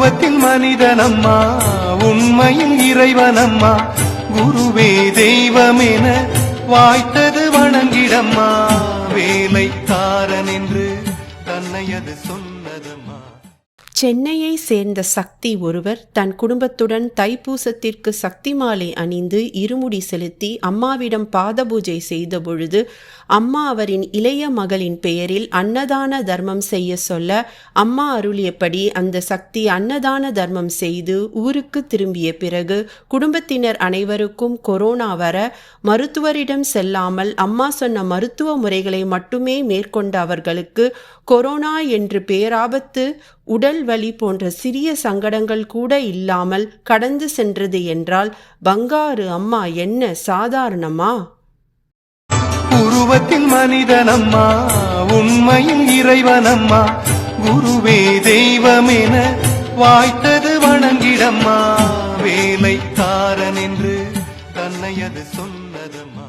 உருவத்தில் மனிதனம்மா, உண்மையில் இறைவனம்மா, குருவே தெய்வமென வாய்த்தது வணங்கிடம்மா, வேலைக்காரன் என்று தன்னை அது சொன்னதம்மா. சென்னையை சேர்ந்த சக்தி ஒருவர் தன் குடும்பத்துடன் தைப்பூசத்திற்கு சக்தி மாலை அணிந்து இருமுடி செலுத்தி அம்மாவிடம் பாத பூஜை செய்த பொழுது அம்மா அவரின் இளைய மகளின் பெயரில் அன்னதான தர்மம் செய்ய சொல்ல அம்மா அருளியபடி அந்த சக்தி அன்னதான தர்மம் செய்து ஊருக்கு திரும்பிய பிறகு குடும்பத்தினர் அனைவருக்கும் கொரோனா வர மருத்துவரிடம் செல்லாமல் அம்மா சொன்ன மருத்துவ முறைகளை மட்டுமே மேற்கொண்ட அவர்களுக்கு கொரோனா என்று பேராபத்து, உடல் வலி போன்ற சிறிய சங்கடங்கள் கூட இல்லாமல் கடந்து சென்றது என்றால் பங்காரு அம்மா என்ன சாதாரணமா? உருவத்தில் மனிதனம்மா, உண்மையில் இறைவனம்மா, குருவே தெய்வமென வாய்த்தது வணங்கிடம்மா, வேலைக்காரன் என்று தன்னை அது சொன்னதம்மா.